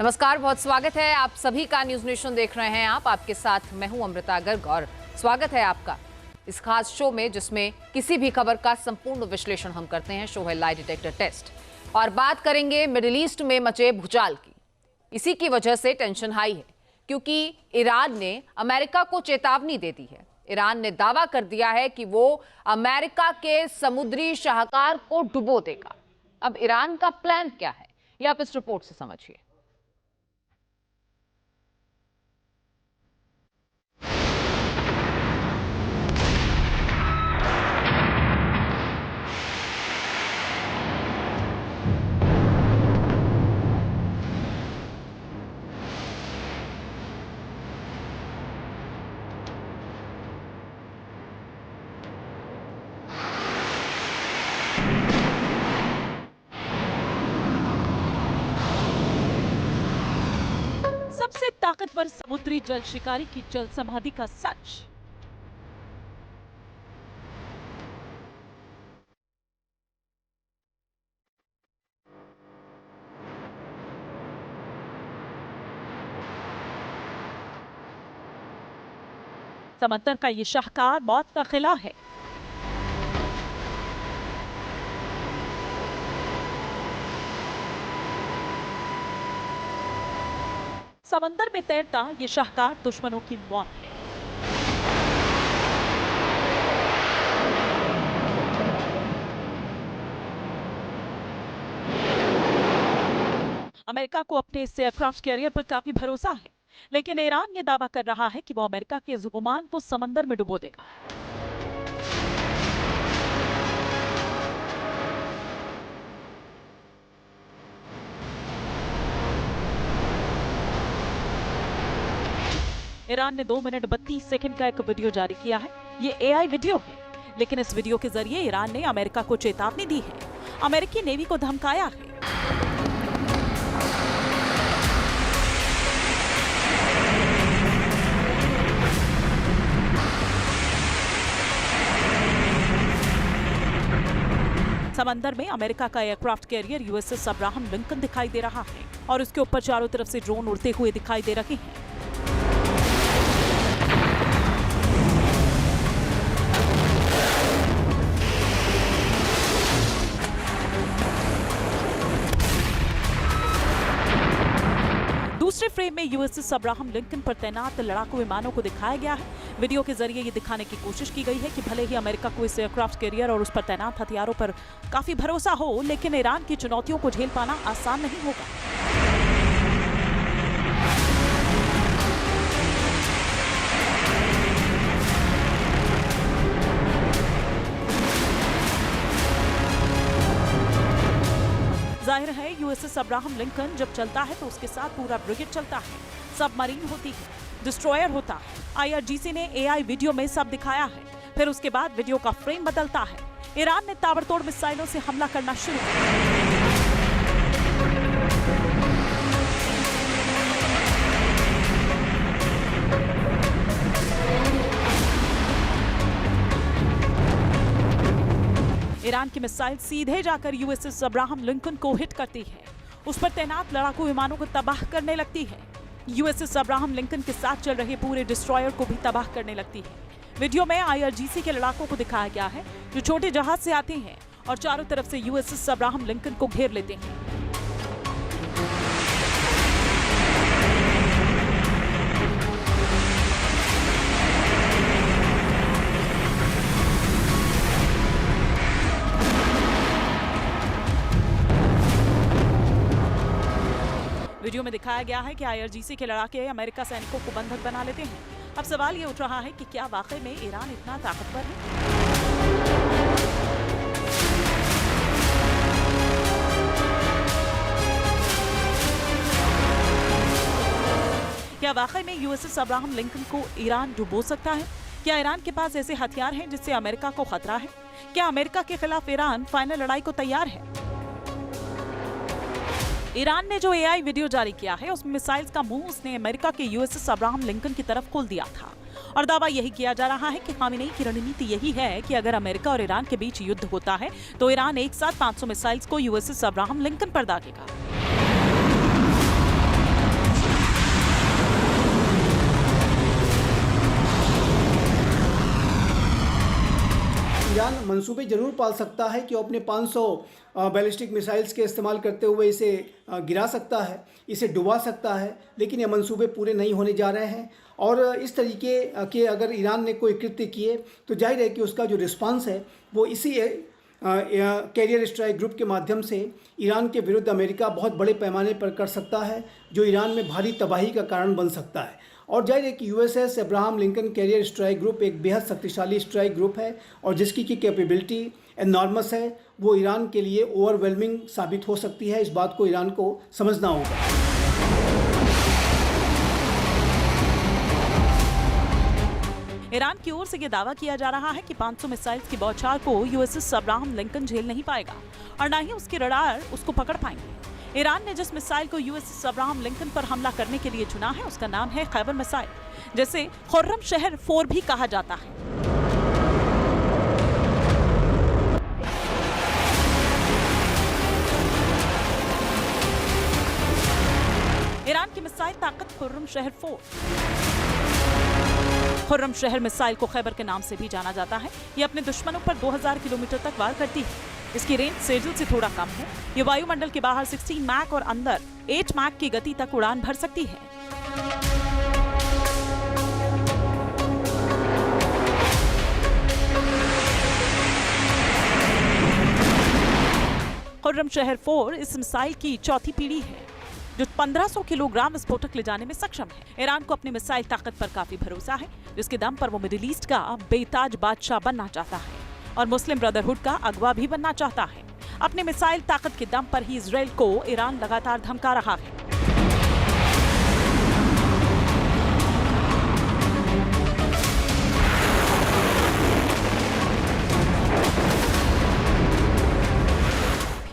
नमस्कार, बहुत स्वागत है आप सभी का। न्यूज नेशन देख रहे हैं आप। आपके साथ मैं हूं अमृता गर्ग और स्वागत है आपका इस खास शो में जिसमें किसी भी खबर का संपूर्ण विश्लेषण हम करते हैं। शो है लाई डिटेक्टर टेस्ट और बात करेंगे मिडिल ईस्ट में मचे भूचाल की। इसी की वजह से टेंशन हाई है क्योंकि ईरान ने अमेरिका को चेतावनी दे दी है। ईरान ने दावा कर दिया है कि वो अमेरिका के समुद्री शाहकार को डुबो देगा। अब ईरान का प्लान क्या है, ये आप इस रिपोर्ट से समझिए। सबसे ताकतवर समुद्री जल शिकारी की जल समाधि का सच। समंदर का ये शाहकार मौत का किला है। समंदर में तैरता ये शाहकार दुश्मनों की मौत है। अमेरिका को अपने इस एयरक्राफ्ट कैरियर पर काफी भरोसा है, लेकिन ईरान ये दावा कर रहा है कि वो अमेरिका के इस विमान को समंदर में डुबो देगा। ईरान ने 2 मिनट 32 सेकंड का एक वीडियो जारी किया है। ये एआई वीडियो है, लेकिन इस वीडियो के जरिए ईरान ने अमेरिका को चेतावनी दी है, अमेरिकी नेवी को धमकाया है। समंदर में अमेरिका का aircraft carrier USS Abraham Lincoln दिखाई दे रहा है और उसके ऊपर चारों तरफ से ड्रोन उड़ते हुए दिखाई दे रहे हैं। दूसरे फ्रेम में यूएसएस अब्राहम लिंकन पर तैनात लड़ाकू विमानों को दिखाया गया है। वीडियो के जरिए ये दिखाने की कोशिश की गई है कि भले ही अमेरिका को इस एयरक्राफ्ट कैरियर और उस पर तैनात हथियारों पर काफी भरोसा हो, लेकिन ईरान की चुनौतियों को झेल पाना आसान नहीं होगा। जाहिर है यूएसएस अब्राहम लिंकन जब चलता है तो उसके साथ पूरा ब्रिगेड चलता है। सबमरीन होती है, डिस्ट्रॉयर होता है। आईआरजीसी ने एआई वीडियो में सब दिखाया है। फिर उसके बाद वीडियो का फ्रेम बदलता है। ईरान ने ताबड़तोड़ मिसाइलों से हमला करना शुरू किया। ईरान की मिसाइल सीधे जाकर यूएसएस अब्राहम लिंकन को हिट करती है। उस पर तैनात लड़ाकू विमानों को तबाह करने लगती है। यूएसएस अब्राहम लिंकन के साथ चल रहे पूरे डिस्ट्रॉयर को भी तबाह करने लगती है। वीडियो में आईआरजीसी के लड़ाकों को दिखाया गया है जो छोटे जहाज से आते हैं और चारों तरफ से यूएसएस अब्राहम लिंकन को घेर लेते हैं। वीडियो में दिखाया गया है कि आईआरजीसी के लड़ाके अमेरिका सैनिकों को बंधक बना लेते हैं। अब सवाल ये उठ रहा है कि क्या वाकई में ईरान इतना ताकतवर है? क्या वाकई में यूएसएस अब्राहम लिंकन को ईरान डुबो सकता है? क्या ईरान के पास ऐसे हथियार हैं जिससे अमेरिका को खतरा है? क्या अमेरिका के खिलाफ ईरान फाइनल लड़ाई को तैयार है? ईरान ने जो एआई वीडियो जारी किया है उसमें मिसाइल्स का मुंह उसने अमेरिका के यूएसएस अब्राहम लिंकन की तरफ खोल दिया था और दावा यही किया जा रहा है कि खामेनेई की रणनीति यही है कि अगर अमेरिका और ईरान के बीच युद्ध होता है तो ईरान एक साथ 500 मिसाइल्स को यूएसएस अब्राहम लिंकन पर दागेगा। मंसूबे जरूर पाल सकता है कि वो अपने 500 बैलिस्टिक मिसाइल्स के इस्तेमाल करते हुए इसे गिरा सकता है, इसे डुबा सकता है, लेकिन ये मंसूबे पूरे नहीं होने जा रहे हैं। और इस तरीके के अगर ईरान ने कोई कृत्य किए तो जाहिर है कि उसका जो रिस्पांस है वो इसी कैरियर स्ट्राइक ग्रुप के माध्यम से ईरान के विरुद्ध अमेरिका बहुत बड़े पैमाने पर कर सकता है, जो ईरान में भारी तबाही का कारण बन सकता है। और जाहिर है कि USS Abraham Lincoln carrier strike group एक बेहद शक्तिशाली स्ट्राइक ग्रुप है और जिसकी की कैपेबिलिटी एनॉर्मस है। वो ईरान के लिए ओवरवेलमिंग साबित हो सकती है। इस बात को ईरान को समझना होगा। ईरान की ओर से यह दावा किया जा रहा है कि 500 मिसाइल्स की बौछार को यूएसएस अब्राहम लिंकन झेल नहीं पाएगा और न ही उसके रडार उसको पकड़ पाएंगे। ईरान ने जिस मिसाइल को यूएसएस अब्राहम लिंकन पर हमला करने के लिए चुना है उसका नाम है खैबर मिसाइल, जिसे खुर्रम शहर 4 भी कहा जाता है। ईरान की मिसाइल ताकत खुर्रम शहर 4। खुर्रम शहर मिसाइल को खैबर के नाम से भी जाना जाता है। ये अपने दुश्मनों पर 2000 किलोमीटर तक वार करती है। इसकी रेंज सेजल से थोड़ा कम है। ये वायुमंडल के बाहर 16 मैक और अंदर 8 मैक की गति तक उड़ान भर सकती है। खुर्रम शहर 4 इस मिसाइल की चौथी पीढ़ी है, जो 1500 किलोग्राम विस्फोटक ले जाने में सक्षम है। ईरान को अपनी मिसाइल ताकत पर काफी भरोसा है, जिसके दम पर वो मिडिल ईस्ट का बेताज बादशाह बनना चाहता है और मुस्लिम ब्रदरहुड का अगवा भी बनना चाहता है। अपनी मिसाइल ताकत के दम पर ही इजराइल को ईरान लगातार धमका रहा है।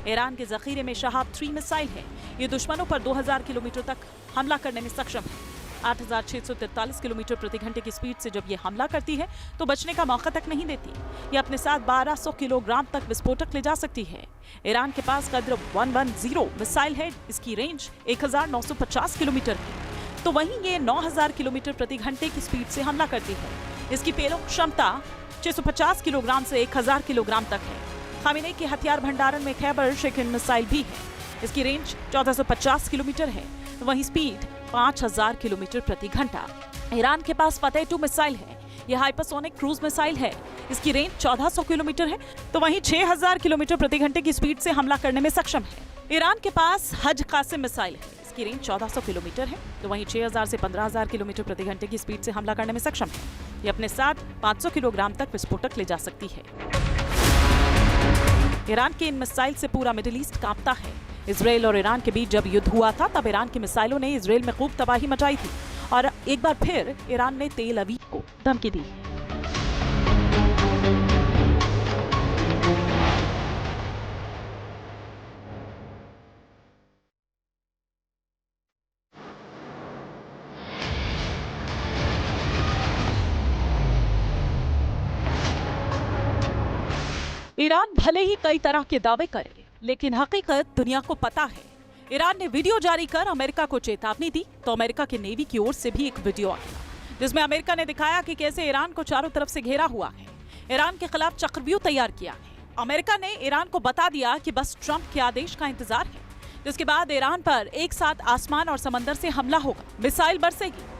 ईरान के जखीरे में शहाब 3 मिसाइल है। ये दुश्मनों पर 2000 किलोमीटर तक हमला करने में सक्षम है। 8643 किलोमीटर प्रति घंटे की स्पीड से जब ये हमला करती है तो बचने का मौका तक नहीं देती। ये अपने साथ 1200 किलोग्राम तक विस्फोटक ले जा सकती है। ईरान के पास कद्र 110 मिसाइल है। इसकी रेंज 1950 किलोमीटर है, तो वहीं ये 9000 किलोमीटर प्रति घंटे की स्पीड से हमला करती है। इसकी पेलोड क्षमता 650 किलोग्राम से 1000 किलोग्राम तक है। खामेनेई के हथियार भंडारण में खैबर शिकन मिसाइल भी है। इसकी रेंज 1450 किलोमीटर है, तो वहीं स्पीड 5000 किलोमीटर प्रति घंटा। ईरान के पास फतेह 2 मिसाइल है। यह हाइपरसोनिक क्रूज मिसाइल है। इसकी रेंज 1400 किलोमीटर है, तो वहीं 6000 किलोमीटर प्रति घंटे की स्पीड से हमला करने में सक्षम है। ईरान के पास हज कासिम मिसाइल है। इसकी रेंज 1400 किलोमीटर है, तो वहीं 6000 से 15000 किलोमीटर प्रति घंटे की स्पीड से हमला करने में सक्षम है। ये अपने साथ 500 किलोग्राम तक विस्फोटक ले जा सकती है। ईरान के इन मिसाइल से पूरा मिडिल ईस्ट कांपता है। इजराइल और ईरान के बीच जब युद्ध हुआ था तब ईरान की मिसाइलों ने इजराइल में खूब तबाही मचाई थी और एक बार फिर ईरान ने तेल अवीव को धमकी दी। ईरान भले ही कई तरह के दावे करे, लेकिन हकीकत दुनिया को पता है। ईरान ने वीडियो जारी कर अमेरिका को चेतावनी दी, तो अमेरिका के नेवी की ओर से भी एक वीडियो आया, जिसमें अमेरिका ने दिखाया कि कैसे ईरान को चारों तरफ से घेरा हुआ है। ईरान के खिलाफ चक्रव्यूह तैयार किया है। अमेरिका ने ईरान को बता दिया कि बस ट्रंप के आदेश का इंतजार है, जिसके बाद ईरान पर एक साथ आसमान और समंदर से हमला होगा, मिसाइल बरसेगी।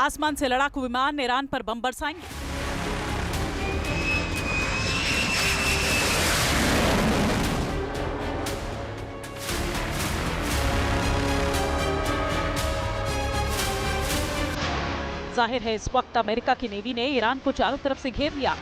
आसमान से लड़ाकू विमान ईरान पर बम बरसाएंगे। जाहिर है इस वक्त अमेरिका की नेवी ने ईरान को चारों तरफ से घेर लिया।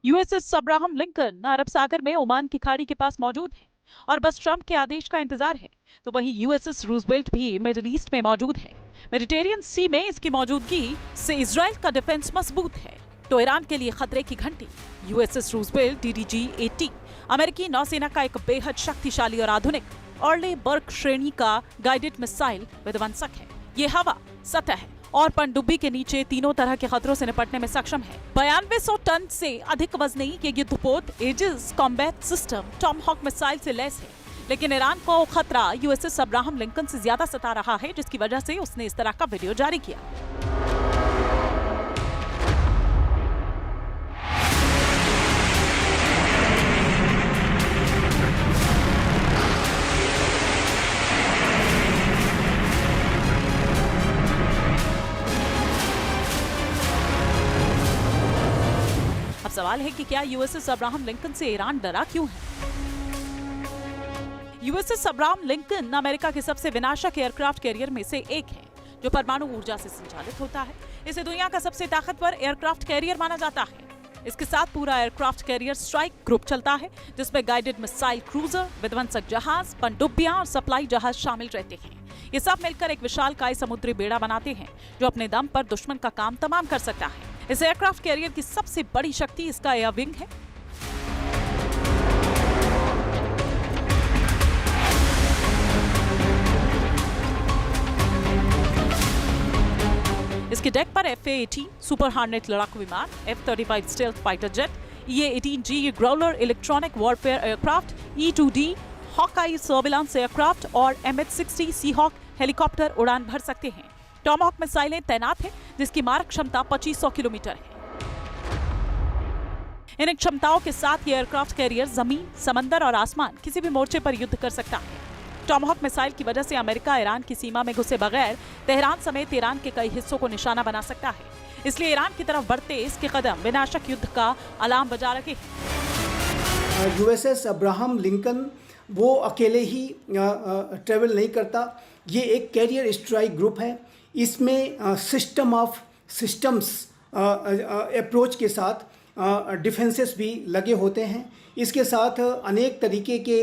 यूएसएस अब्राहम लिंकन अरब सागर में ओमान की खाड़ी के पास मौजूद है। और बस ट्रंप के आदेश का इंतजार है। तो वहीं यूएसएस रूजवेल्ट भी मिडिल ईस्ट में मौजूद है। मेडिटेरियन सी में इसकी मौजूदगी से इजराइल का डिफेंस मजबूत है, तो ईरान के लिए खतरे की घंटी। यूएसएस रूजवेल्ट DDG-80 अमेरिकी नौसेना का एक बेहद शक्तिशाली और आधुनिक अर्ले बर्ग श्रेणी का गाइडेड मिसाइल विध्वंसक है। ये हवा, सतह और पनडुब्बी के नीचे तीनों तरह के खतरों से निपटने में सक्षम है। 9200 टन से अधिक वजनी ये युद्धपोत Aegis combat system Tomahawk missile से लैस है। लेकिन ईरान को खतरा यूएसएस अब्राहम लिंकन से ज्यादा सता रहा है, जिसकी वजह से उसने इस तरह का वीडियो जारी किया। अब सवाल है कि क्या यूएसएस अब्राहम लिंकन से ईरान डरा क्यों है? यूएसएस अब्राहम लिंकन अमेरिका के सबसे विनाशक एयरक्राफ्ट कैरियर में से एक है, जो परमाणु ऊर्जा से संचालित होता है। इसे दुनिया का सबसे ताकतवर एयरक्राफ्ट कैरियर माना जाता है। इसके साथ पूरा एयरक्राफ्ट कैरियर स्ट्राइक ग्रुप चलता है, जिसमें गाइडेड मिसाइल क्रूजर, विध्वंसक जहाज, पनडुब्बियां और सप्लाई जहाज शामिल रहते हैं। ये सब मिलकर एक विशालकाय समुद्री बेड़ा बनाते हैं, जो अपने दम पर दुश्मन का काम तमाम कर सकता है। इस एयरक्राफ्ट कैरियर की सबसे बड़ी शक्ति इसका एयर विंग है। इसके डेक पर F-18 सुपर हार्नेट लड़ाकू विमान, F-35 stealth fighter jet, EA-18G Growler electronic warfare aircraft, E-2D Hawkeye surveillance aircraft और MH-60 सीहॉक हेलीकॉप्टर उड़ान भर सकते हैं। टॉमहॉक मिसाइलें तैनात हैं, जिसकी मारक क्षमता 2500 किलोमीटर है। इन क्षमताओं के साथ ये एयरक्राफ्ट कैरियर जमीन, समंदर और आसमान किसी भी मोर्चे पर युद्ध कर सकता है। टॉमहॉक मिसाइल की वजह से अमेरिका ईरान की सीमा में घुसे बगैर तेहरान समेत ईरान के कई हिस्सों को निशाना बना सकता है। इसलिए ईरान की तरफ बढ़ते इसके कदम विनाशक युद्ध का अलार्म बजा रहे हैं। यूएसएस अब्राहम लिंकन वो अकेले ही ट्रेवल नहीं करता, ये एक कैरियर स्ट्राइक ग्रुप है। इसमें सिस्टम ऑफ सिस्टम्स अप्रोच के साथ डिफेंसेस भी लगे होते हैं। इसके साथ अनेक तरीके के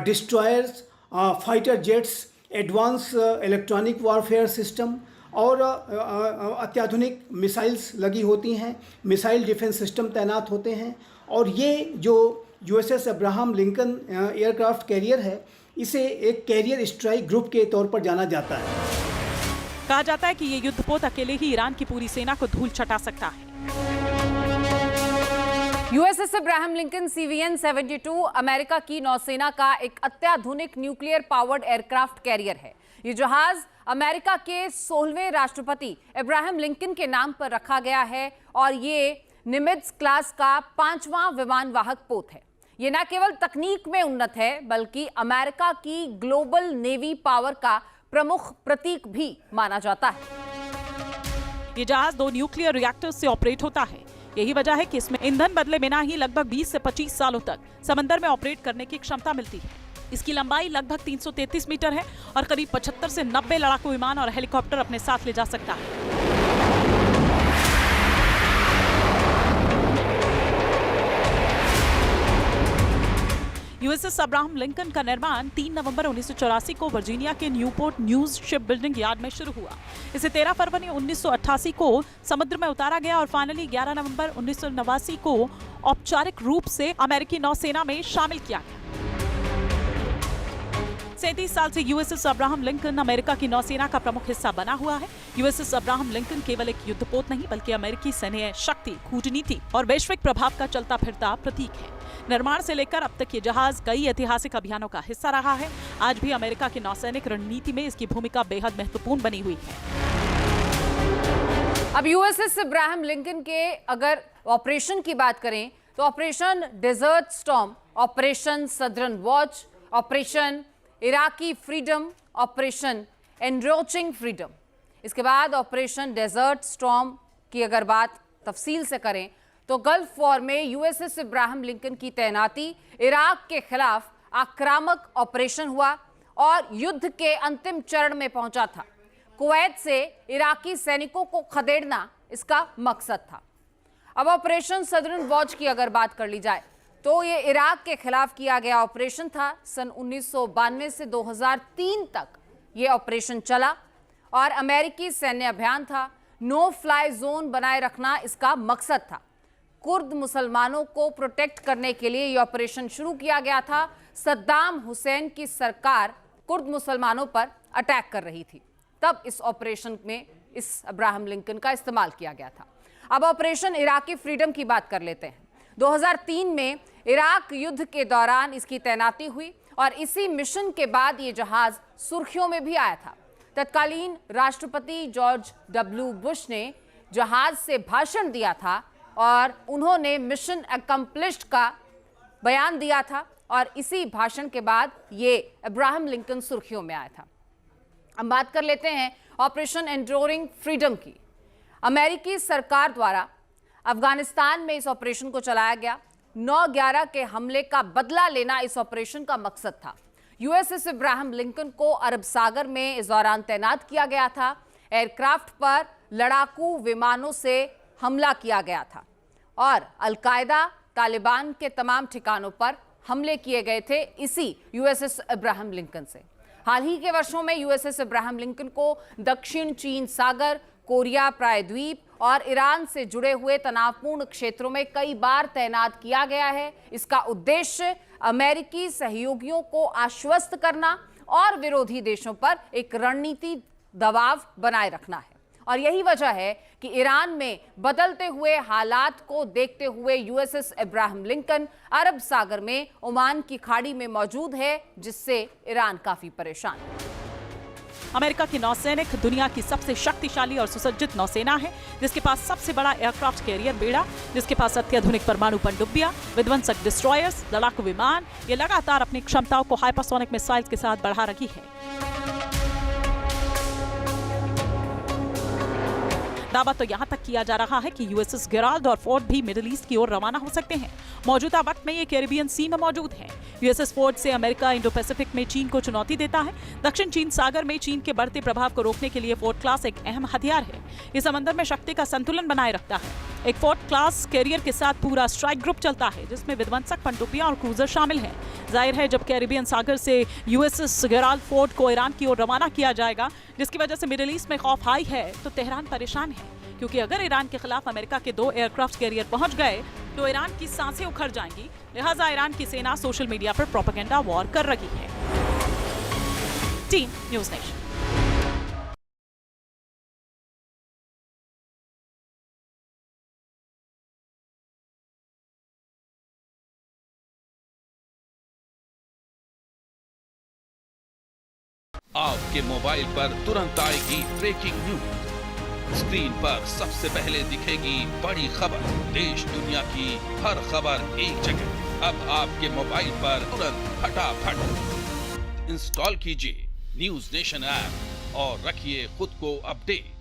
destroyers, fighter jets, advance electronic warfare system और अत्याधुनिक मिसाइल्स लगी होती हैं। मिसाइल डिफेंस सिस्टम तैनात होते हैं। और ये जो USS Abraham Lincoln aircraft carrier है, इसे एक कैरियर स्ट्राइक ग्रुप के तौर पर जाना जाता है। कहा जाता है कि ये युद्धपोत अकेले ही ईरान की पूरी सेना को धूल चटा सकता है। USS Abraham Lincoln CVN-72 America की नौसेना का एक अत्याधुनिक न्यूक्लियर पावर्ड एयरक्राफ्ट कैरियर है। ये जहाज अमेरिका के 16वें राष्ट्रपति अब्राहम लिंकन के नाम पर रखा गया है और ये निमित्ज क्लास का 5वां विमान वाहक पोत है। ये न केवल तकनीक में उन्नत है, बल्कि अमेरिका की ग्लोबल नेवी पावर का प्रमुख प्रतीक भी माना जाता है। ये जहाज 2 न्यूक्लियर रिएक्टर्स से ऑपरेट होता है। यही वजह है कि इसमें ईंधन बदले बिना ही लगभग 20 से 25 सालों तक समंदर में ऑपरेट करने की क्षमता मिलती है। इसकी लंबाई लगभग 333 मीटर है और करीब 75 से 90 लड़ाकू विमान और हेलीकॉप्टर अपने साथ ले जा सकता है। यूएसएस अब्राहम लिंकन का निर्माण 3 नवंबर 1984 को वर्जीनिया के Newport news ship building yard में शुरू हुआ। इसे 13 फरवरी 1988 को समुद्र में उतारा गया और फाइनली 11 नवंबर 1989 को औपचारिक रूप से अमेरिकी नौसेना में शामिल किया गया। 37 साल से यूएसएस अब्राहम लिंकन अमेरिका की नौसेना का प्रमुख हिस्सा बना हुआ है। यूएसएस अब्राहम लिंकन केवल एक युद्धपोत नहीं, बल्कि अमेरिकी सैन्य शक्ति, कूटनीति और वैश्विक प्रभाव का चलता फिरता प्रतीक है। निर्माण से लेकर अब तक ये जहाज कई ऐतिहासिक अभियानों का हिस्सा रहा है। आज भी अमेरिका की नौसैनिक रणनीति में इसकी भूमिका बेहद महत्वपूर्ण बनी हुई है। अब यूएसएस अब्राहम लिंकन के अगर ऑपरेशन की बात करें तो operation desert storm, operation southern watch, operation Iraqi freedom, operation enduring freedom, इसके बाद ऑपरेशन डेजर्ट स्टॉर्म की अगर बात तफसील से करें तो गल्फ वॉर में यूएसएस अब्राहम लिंकन की तैनाती इराक के खिलाफ आक्रामक ऑपरेशन हुआ और युद्ध के अंतिम चरण में पहुंचा था। कुवैत से इराकी सैनिकों को खदेड़ना इसका मकसद था। अब ऑपरेशन सदर्न वॉच की अगर बात कर ली जाए तो ये इराक के खिलाफ किया गया ऑपरेशन था। सन 1992 से 2003 तक ये ऑपरेशन चला और अमेरिकी सैन्य अभियान था। नो फ्लाई जोन बनाए रखना इसका मकसद था। कुर्द मुसलमानों को प्रोटेक्ट करने के लिए ये ऑपरेशन शुरू किया गया था। सद्दाम हुसैन की सरकार कुर्द मुसलमानों पर अटैक कर रही थी, तब इस ऑपरेशन में इस अब्राहम लिंकन का इस्तेमाल किया गया था। अब ऑपरेशन इराकी फ्रीडम की बात कर लेते हैं। 2003 में इराक युद्ध के दौरान इसकी तैनाती हुई और इसी मिशन के बाद ये जहाज सुर्खियों में भी आया था। तत्कालीन राष्ट्रपति जॉर्ज डब्ल्यू बुश ने जहाज से भाषण दिया था और उन्होंने मिशन अकम्प्लिश्ड का बयान दिया था और इसी भाषण के बाद ये अब्राहम लिंकन सुर्खियों में आया था। अब बात कर लेते हैं ऑपरेशन एंड्योरिंग फ्रीडम की। अमेरिकी सरकार द्वारा अफगानिस्तान में इस ऑपरेशन को चलाया गया। 9/11 के हमले का बदला लेना इस ऑपरेशन का मकसद था। यूएसएस अब्राहम लिंकन को अरब सागर में इस दौरान तैनात किया गया था। एयरक्राफ्ट पर लड़ाकू विमानों से हमला किया गया था और अलकायदा तालिबान के तमाम ठिकानों पर हमले किए गए थे इसी यूएसएस अब्राहम लिंकन से। हाल ही के वर्षों में यूएसएस अब्राहम लिंकन को दक्षिण चीन सागर, कोरिया प्रायद्वीप और ईरान से जुड़े हुए तनावपूर्ण क्षेत्रों में कई बार तैनात किया गया है। इसका उद्देश्य अमेरिकी सहयोगियों को आश्वस्त करना और विरोधी देशों पर एक रणनीति दबाव बनाए रखना है। और यही वजह है कि ईरान में बदलते हुए हालात को देखते हुए यूएसएस अब्राहम लिंकन अरब सागर में ओमान की खाड़ी में मौजूद है, जिससे ईरान काफी परेशान है। अमेरिका की नौसैनिक दुनिया की सबसे शक्तिशाली और सुसज्जित नौसेना है, जिसके पास सबसे बड़ा एयरक्राफ्ट कैरियर बेड़ा, जिसके पास अत्याधुनिक परमाणु पनडुब्बियां, विध्वंसक डिस्ट्रॉयर्स, लड़ाकू विमान, ये लगातार अपनी क्षमताओं को हाइपरसोनिक मिसाइल्स के साथ बढ़ा रही है। दावा तो यहां तक किया जा रहा है कि यूएसएस गेराल्ड और फोर्ड भी मिडिल ईस्ट की ओर रवाना हो सकते हैं। मौजूदा वक्त में ये कैरिबियन सी में मौजूद है। यूएसएस फोर्ड से अमेरिका इंडो पैसिफिक में चीन को चुनौती देता है। दक्षिण चीन सागर में चीन के बढ़ते प्रभाव को रोकने के लिए फोर्ड क्लास एक अहम हथियार है। इस समंदर में शक्ति का संतुलन बनाए रखता है। एक फोर्ड क्लास कैरियर के साथ पूरा स्ट्राइक ग्रुप चलता है, जिसमें विध्वंसक पनडुब्बियां और क्रूजर शामिल हैं। जाहिर है, जब कैरिबियन सागर से यूएसएस गेराल्ड फोर्ड को ईरान की ओर रवाना किया जाएगा, जिसकी वजह से मिडिल ईस्ट में खौफ हाई है, तो तेहरान परेशान है, क्योंकि अगर ईरान के खिलाफ अमेरिका के 2 एयरक्राफ्ट कैरियर पहुंच गए तो ईरान की सांसें उखड़ जाएंगी। लिहाजा ईरान की सेना सोशल मीडिया पर प्रोपेगेंडा वॉर कर रही है। Team news nation. आपके मोबाइल पर तुरंत आएगी ब्रेकिंग न्यूज। स्क्रीन पर सबसे पहले दिखेगी बड़ी खबर। देश दुनिया की हर खबर एक जगह। अब आपके मोबाइल पर तुरंत फटाफट इंस्टॉल कीजिए न्यूज़ नेशन ऐप और रखिए खुद को अपडेट।